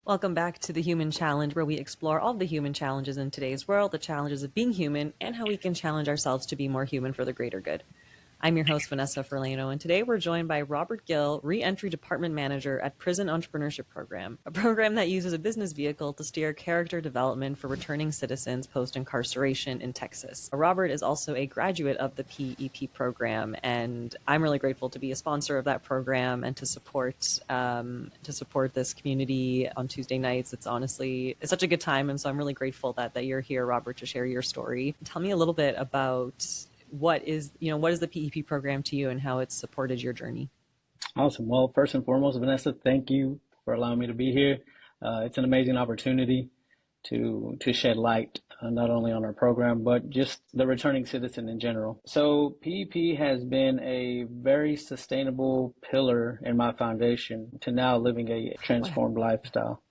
Welcome back to the Human Challenge, where we explore all the human challenges in today's world, the challenges of being human, and how we can challenge ourselves to be more human for the greater good. I'm your host, Vanessa Ferlano, and today we're joined by Robert Gill, Re-Entry Department Manager at Prison Entrepreneurship Program, a program that uses a business vehicle to steer character development for returning citizens post-incarceration in Texas. Robert is also a graduate of the PEP program, and I'm really grateful to be a sponsor of that program and to support this community on Tuesday nights. It's such a good time, and so I'm really grateful that you're here, Robert, to share your story. Tell me a little bit about what is the PEP program to you and how it's supported your journey? Awesome. Well, first and foremost, Vanessa, thank you for allowing me to be here. It's an amazing opportunity to shed light not only on our program, but just the returning citizen in general. So PEP has been a very sustainable pillar in my foundation to now living a transformed lifestyle.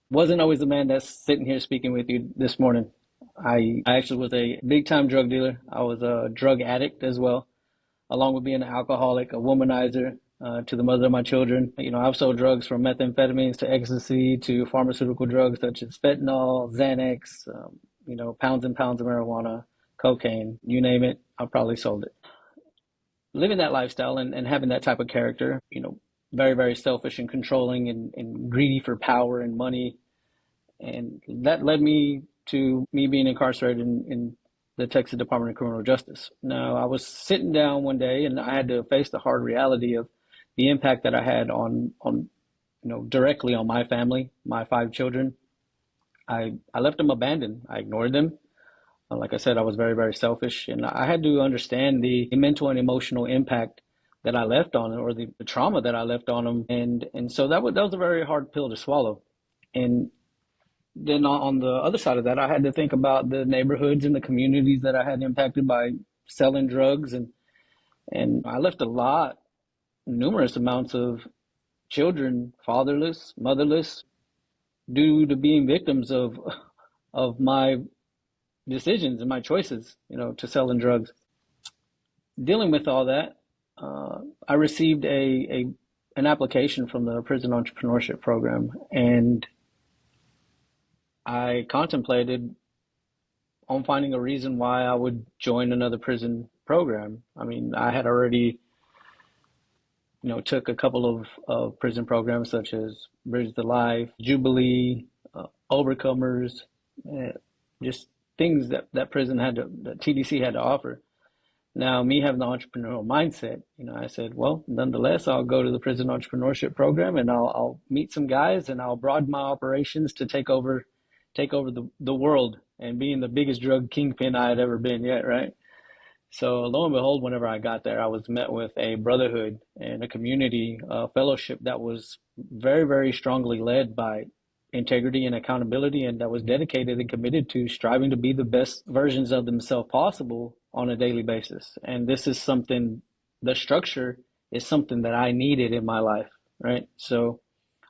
Wasn't always the man that's sitting here speaking with you this morning. I actually was a big time drug dealer. I was a drug addict as well, along with being an alcoholic, a womanizer to the mother of my children. I've sold drugs from methamphetamines to ecstasy to pharmaceutical drugs such as fentanyl, Xanax, pounds and pounds of marijuana, cocaine, you name it, I've probably sold it. Living that lifestyle and having that type of character, very, very selfish and controlling and greedy for power and money. And that led me to me being incarcerated in the Texas Department of Criminal Justice. Now, I was sitting down one day and I had to face the hard reality of the impact that I had on directly on my family, my 5 children. I left them abandoned. I ignored them. Like I said, I was very, very selfish, and I had to understand the mental and emotional impact that I left on them, or the trauma that I left on them. And so that was a very hard pill to swallow. And then on the other side of that, I had to think about the neighborhoods and the communities that I had impacted by selling drugs. And I left numerous amounts of children fatherless, motherless, due to being victims of my decisions and my choices, to selling drugs. Dealing with all that, I received an application from the Prison Entrepreneurship Program, and I contemplated on finding a reason why I would join another prison program. I mean, I had already, took a couple of prison programs such as Bridge to Life, Jubilee, Overcomers, just things that prison that TDC had to offer. Now, me having the entrepreneurial mindset, I said, well, nonetheless, I'll go to the Prison Entrepreneurship Program and I'll meet some guys and I'll broaden my operations to take over the world and being the biggest drug kingpin I had ever been yet, right? So lo and behold, whenever I got there, I was met with a brotherhood and a community fellowship that was very, very strongly led by integrity and accountability, and that was dedicated and committed to striving to be the best versions of themselves possible on a daily basis. And this is the structure is something that I needed in my life, right? So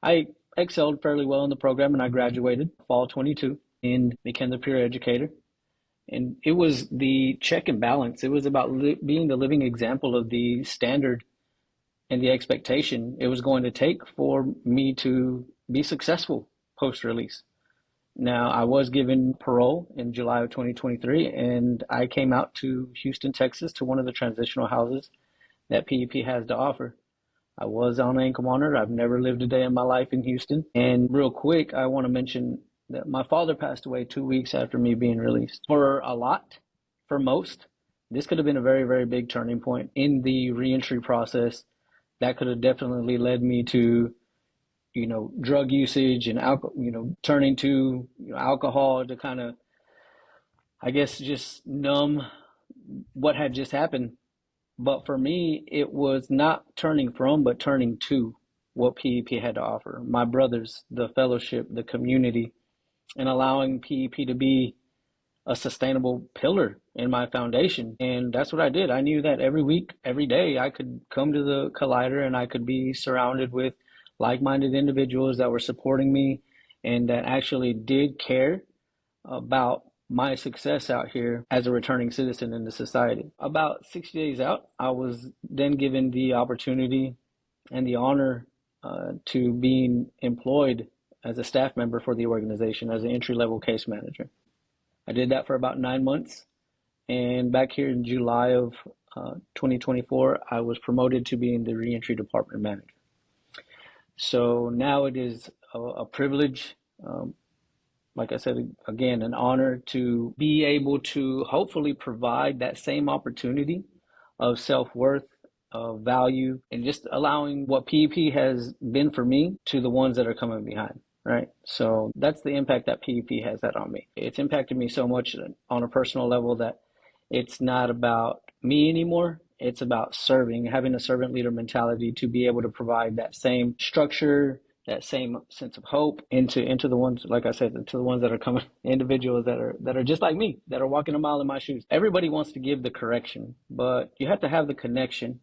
I excelled fairly well in the program, and I graduated fall 22 and became the peer educator. And it was the check and balance. It was about being the living example of the standard and the expectation it was going to take for me to be successful post-release. Now, I was given parole in July of 2023, and I came out to Houston, Texas, to one of the transitional houses that PEP has to offer. I was on ankle monitor. I've never lived a day in my life in Houston. And real quick, I want to mention that my father passed away 2 weeks after me being released. For most, this could have been a very, very big turning point in the reentry process. That could have definitely led me to, drug usage and alcohol, turning to alcohol to kind of, I guess, just numb what had just happened. But for me, it was not turning from, but turning to what PEP had to offer. My brothers, the fellowship, the community, and allowing PEP to be a sustainable pillar in my foundation. And that's what I did. I knew that every week, every day, I could come to the Collider and I could be surrounded with like-minded individuals that were supporting me and that actually did care about my success out here as a returning citizen in the society. About 60 days out, I was then given the opportunity and the honor to being employed as a staff member for the organization as an entry-level case manager. I did that for about 9 months. And back here in July of 2024, I was promoted to being the reentry department manager. So now it is a privilege, like I said, again, an honor to be able to hopefully provide that same opportunity of self-worth, of value, and just allowing what PEP has been for me to the ones that are coming behind. Right. So that's the impact that PEP has had on me. It's impacted me so much on a personal level that it's not about me anymore. It's about serving, having a servant leader mentality to be able to provide that same structure, that same sense of hope into the ones, like I said, to the ones that are coming, individuals that are just like me, that are walking a mile in my shoes. Everybody wants to give the correction, but you have to have the connection,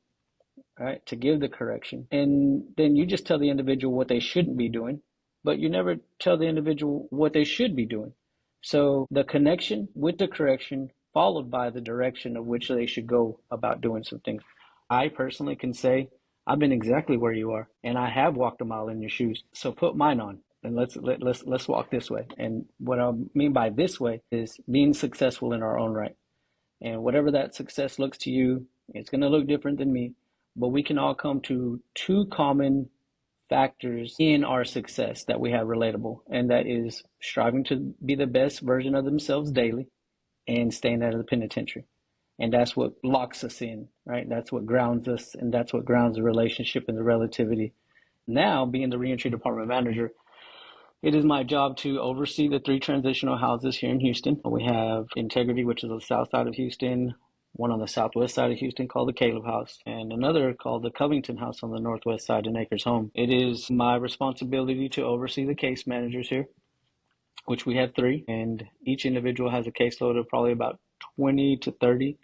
right, to give the correction. And then you just tell the individual what they shouldn't be doing, but you never tell the individual what they should be doing. So the connection with the correction followed by the direction of which they should go about doing some things. I personally can say I've been exactly where you are, and I have walked a mile in your shoes. So put mine on, and let's walk this way. And what I mean by this way is being successful in our own right. And whatever that success looks to you, it's going to look different than me, but we can all come to two common factors in our success that we have relatable, and that is striving to be the best version of themselves daily and staying out of the penitentiary. And that's what locks us in, right? That's what grounds us, and that's what grounds the relationship and the relativity. Now, being the reentry department manager, it is my job to oversee the 3 transitional houses here in Houston. We have Integrity, which is on the south side of Houston, one on the southwest side of Houston called the Caleb House, and another called the Covington House on the northwest side in Acres Home. It is my responsibility to oversee the case managers here, which we have 3, and each individual has a caseload of probably about 20 to 30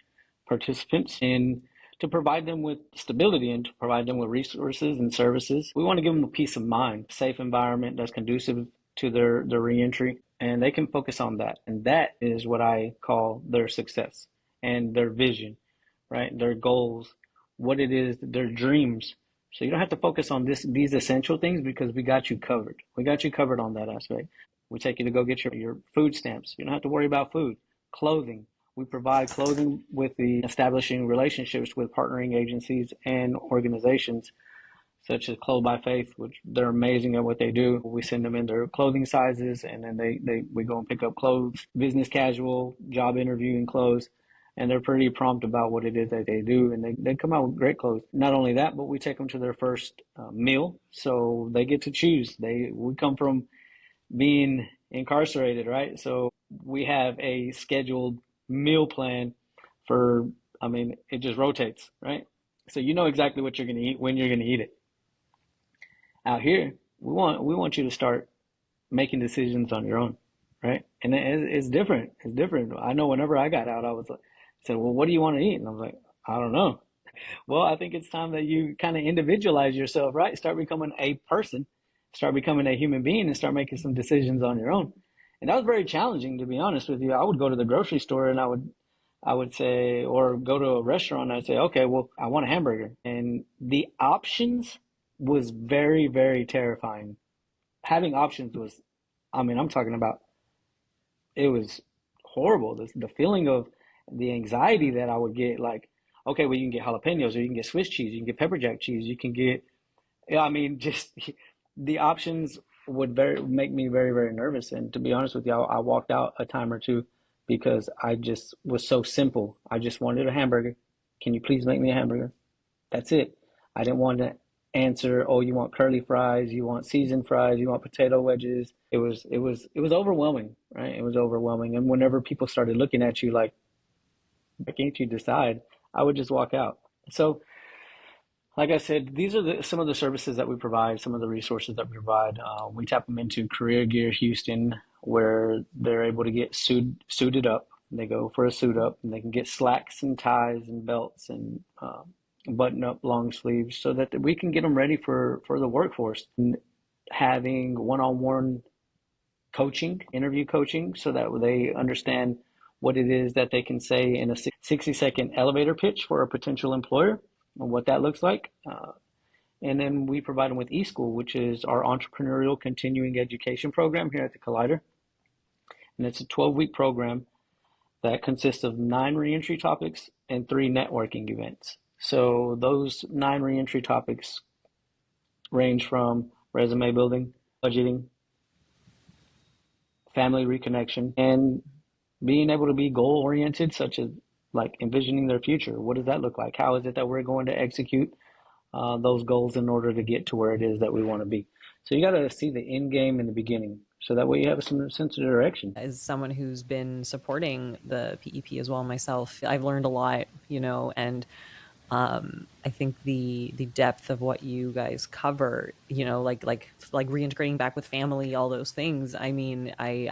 participants, and to provide them with stability and to provide them with resources and services. We want to give them a peace of mind, a safe environment that's conducive to their reentry, and they can focus on that. And that is what I call their success and their vision, right? Their goals, what it is, their dreams. So you don't have to focus on these essential things because we got you covered. We got you covered on that aspect. We take you to go get your food stamps. You don't have to worry about food, clothing. We provide clothing with the establishing relationships with partnering agencies and organizations such as Clothed by Faith, which they're amazing at what they do. We send them in their clothing sizes, and then we go and pick up clothes, business casual, job interviewing clothes, and they're pretty prompt about what it is that they do, and they come out with great clothes. Not only that, but we take them to their first meal, so they get to choose. We come from being incarcerated, right? So we have a scheduled meal plan it just rotates, right? So you know exactly what you're going to eat, when you're going to eat it. Out here, we want you to start making decisions on your own, right? And it's different. It's different. I know whenever I got out, I said, well, what do you want to eat? And I was like, I don't know. Well, I think it's time that you kind of individualize yourself, right? Start becoming a person, start becoming a human being, and start making some decisions on your own. And that was very challenging, to be honest with you. I would go to the grocery store and I would say, or go to a restaurant, and I'd say, okay, well, I want a hamburger. And the options was very, very terrifying. Having options was, I'm talking about, it was horrible. The feeling of the anxiety that I would get, like, okay, well, you can get jalapenos, or you can get Swiss cheese, you can get pepper jack cheese, you can get, just the options would make me very, very nervous. And to be honest with you, I walked out a time or two because I just was so simple. I just wanted a hamburger. Can you please make me a hamburger? That's it. I didn't want to answer, oh, you want curly fries, you want seasoned fries, you want potato wedges. It was overwhelming, right? It was overwhelming. And whenever people started looking at you like, why can't you decide? I would just walk out. So, like I said, these are some of the services that we provide, some of the resources that we provide. We tap them into Career Gear Houston, where they're able to get suited up. They go for a suit up, and they can get slacks and ties and belts and button up long sleeves, so that we can get them ready for the workforce. And having one-on-one coaching, interview coaching, so that they understand what it is that they can say in a 60-second elevator pitch for a potential employer and what that looks like. And then we provide them with eSchool, which is our entrepreneurial continuing education program here at the Collider. And it's a 12-week program that consists of 9 reentry topics and 3 networking events. So those 9 reentry topics range from resume building, budgeting, family reconnection, and being able to be goal oriented, such as like envisioning their future. What does that look like? How is it that we're going to execute those goals in order to get to where it is that we want to be? So you got to see the end game in the beginning, so that way you have some sense of direction. As someone who's been supporting the PEP as well myself, I've learned a lot, and I think the depth of what you guys cover, like reintegrating back with family, all those things. I mean, I've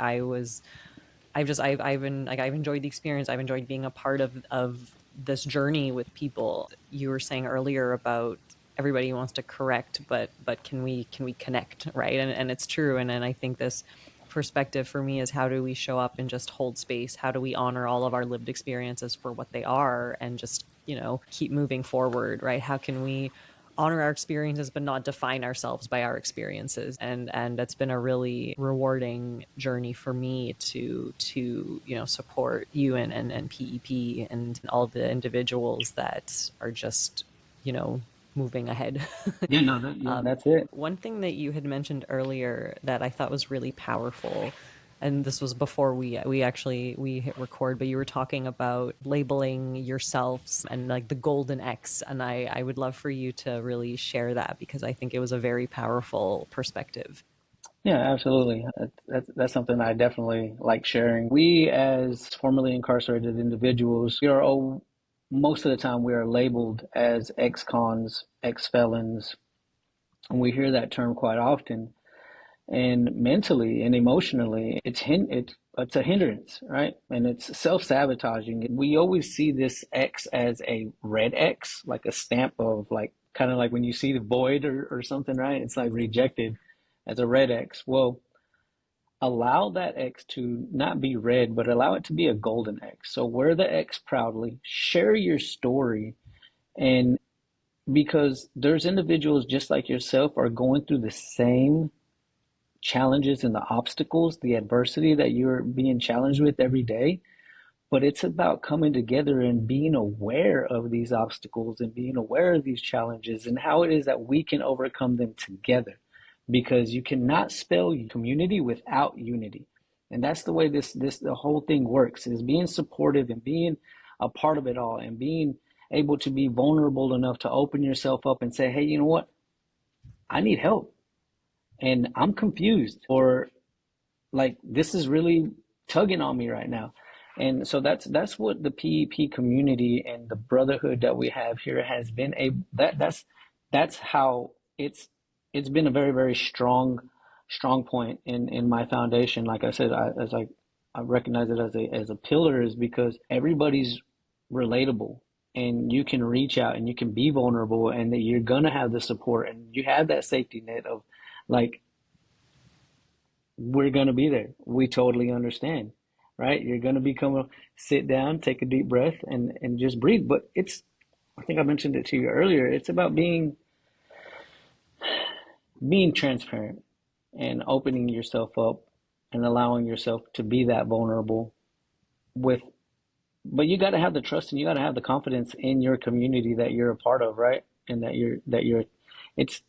enjoyed the experience. I've enjoyed being a part of this journey with people. You were saying earlier about everybody wants to correct, but can we connect, right? And it's true. And I think this perspective for me is, how do we show up and just hold space? How do we honor all of our lived experiences for what they are and just, keep moving forward, right? How can we honor our experiences but not define ourselves by our experiences? And that's been a really rewarding journey for me to support you and PEP and all the individuals that are just moving ahead. Yeah, no, that's it. One thing that you had mentioned earlier that I thought was really powerful, and this was before we hit record, but you were talking about labeling yourselves and like the golden X, and I would love for you to really share that, because I think it was a very powerful perspective. Yeah, absolutely. That's something I definitely like sharing. We, as formerly incarcerated individuals, we are all, most of the time we are labeled as ex-cons, ex-felons, and we hear that term quite often. And mentally and emotionally, it's a hindrance, right? And it's self-sabotaging. We always see this X as a red X, like a stamp of, like, kind of like when you see the void or something, right? It's like rejected as a red X. Well, allow that X to not be red, but allow it to be a golden X. So wear the X proudly, share your story, and because there's individuals just like yourself are going through the same challenges and the obstacles, the adversity that you're being challenged with every day. But it's about coming together and being aware of these obstacles and being aware of these challenges and how it is that we can overcome them together. Because you cannot spell community without unity. And that's the way the whole thing works, is being supportive and being a part of it all, and being able to be vulnerable enough to open yourself up and say, hey, you know what? I need help and I'm confused, or like this is really tugging on me right now. And so that's what the PEP community and the brotherhood that we have here has been able, that's how it's been a very, very strong point in my foundation. Like I said, I recognize it as a pillar, is because everybody's relatable, and you can reach out and you can be vulnerable, and that you're gonna have the support, and you have that safety net of, like, we're going to be there. We totally understand, right? You're going to sit down, take a deep breath, and just breathe. But I think I mentioned it to you earlier. It's about being transparent and opening yourself up and allowing yourself to be that vulnerable with, but you got to have the trust and you got to have the confidence in your community that you're a part of, right? And it's,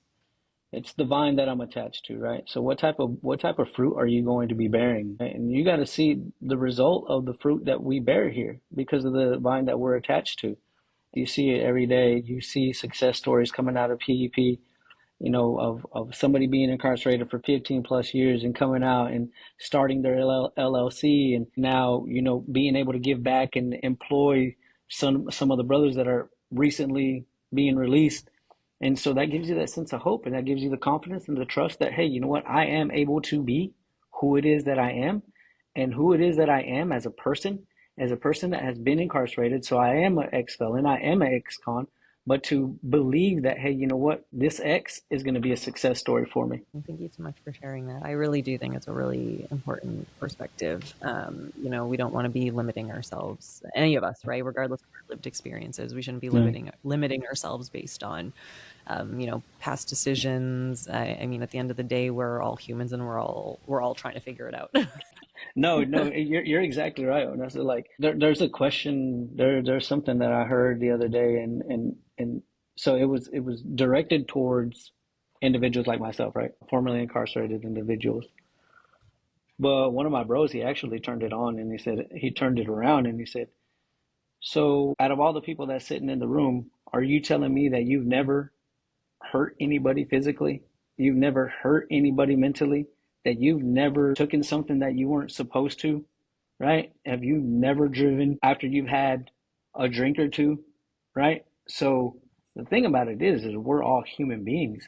it's the vine that I'm attached to, right? So what type of fruit are you going to be bearing? And you got to see the result of the fruit that we bear here because of the vine that we're attached to. You see it every day. You see success stories coming out of PEP, of somebody being incarcerated for 15 plus years and coming out and starting their LLC, and now, being able to give back and employ some of the brothers that are recently being released. And so that gives you that sense of hope, and that gives you the confidence and the trust that, hey, you know what? I am able to be who it is that I am, and who it is that I am as a person that has been incarcerated. So I am an ex-felon, I am an ex-con, but to believe that, hey, you know what, this X is going to be a success story for me. And thank you so much for sharing that. I really do think it's a really important perspective. We don't want to be limiting ourselves, any of us, right? Regardless of our lived experiences, we shouldn't be Mm. limiting ourselves based on, past decisions. I mean, at the end of the day, we're all humans, and we're all trying to figure it out. No, no, you're exactly right. And that's like there's a question there's something that I heard the other day, and so it was directed towards individuals like myself, right? Formerly incarcerated individuals. But one of my bros, he actually turned it on and he turned it around and he said, so out of all the people that's sitting in the room, are you telling me that you've never hurt anybody physically? You've never hurt anybody mentally? That you've never taken something that you weren't supposed to? Right? Have you never driven after you've had a drink or two? Right? So the thing about it is we're all human beings.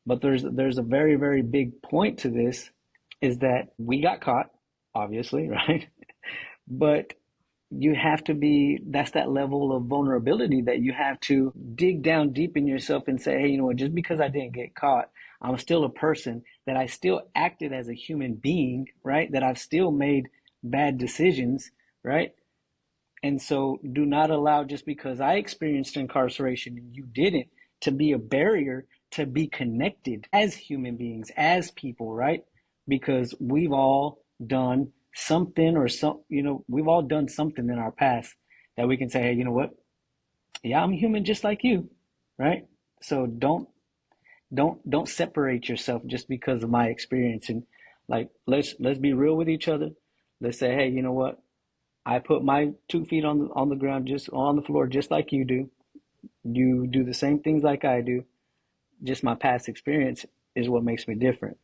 But there's a very, very big point to this is that we got caught, obviously, right? But you have to be, that's that level of vulnerability that you have to dig down deep in yourself and say, hey, you know what, just because I didn't get caught, I'm still a person, that I still acted as a human being, right? That I've still made bad decisions, right? And so do not allow, just because I experienced incarceration and you didn't, to be a barrier to be connected as human beings, as people, right? Because we've all done something we've all done something in our past that we can say, hey, you know what? Yeah, I'm human just like you, right? So don't separate yourself just because of my experience. And like, let's be real with each other. Let's say, hey, you know what? I put my 2 feet on the ground, just on the floor, just like you do. You do the same things like I do. Just my past experience is what makes me different.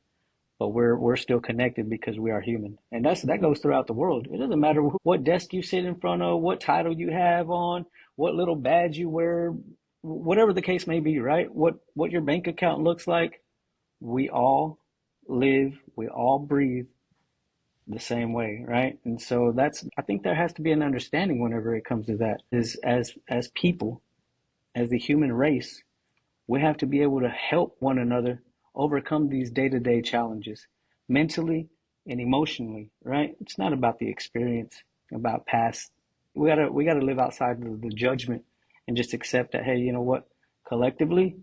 But we're still connected because we are human, and that goes throughout the world. It doesn't matter what desk you sit in front of, what title you have on, what little badge you wear, whatever the case may be. Right? What your bank account looks like. We all live. We all breathe the same way, right? And so I think there has to be an understanding whenever it comes to that. Is as people, as the human race, we have to be able to help one another overcome these day-to-day challenges mentally and emotionally, right? It's not about the experience, about past. We gotta live outside of the judgment and just accept that, hey, you know what? Collectively,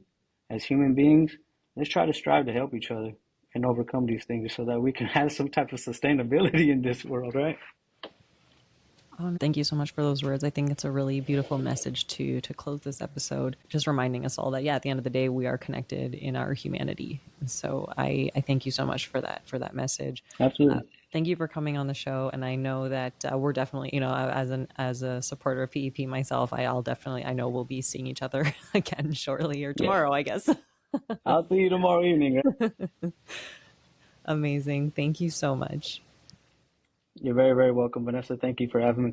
as human beings, let's try to strive to help each other and overcome these things so that we can have some type of sustainability in this world, right? Thank you so much for those words. I think it's a really beautiful message to close this episode, just reminding us all that, yeah, at the end of the day, we are connected in our humanity. And so I thank you so much for that message. Absolutely. Thank you for coming on the show. And I know that we're definitely, as a supporter of PEP myself, I know we'll be seeing each other again shortly, or Yeah. tomorrow, I guess. I'll see you tomorrow evening. Amazing. Thank you so much. You're very, very welcome, Vanessa. Thank you for having me.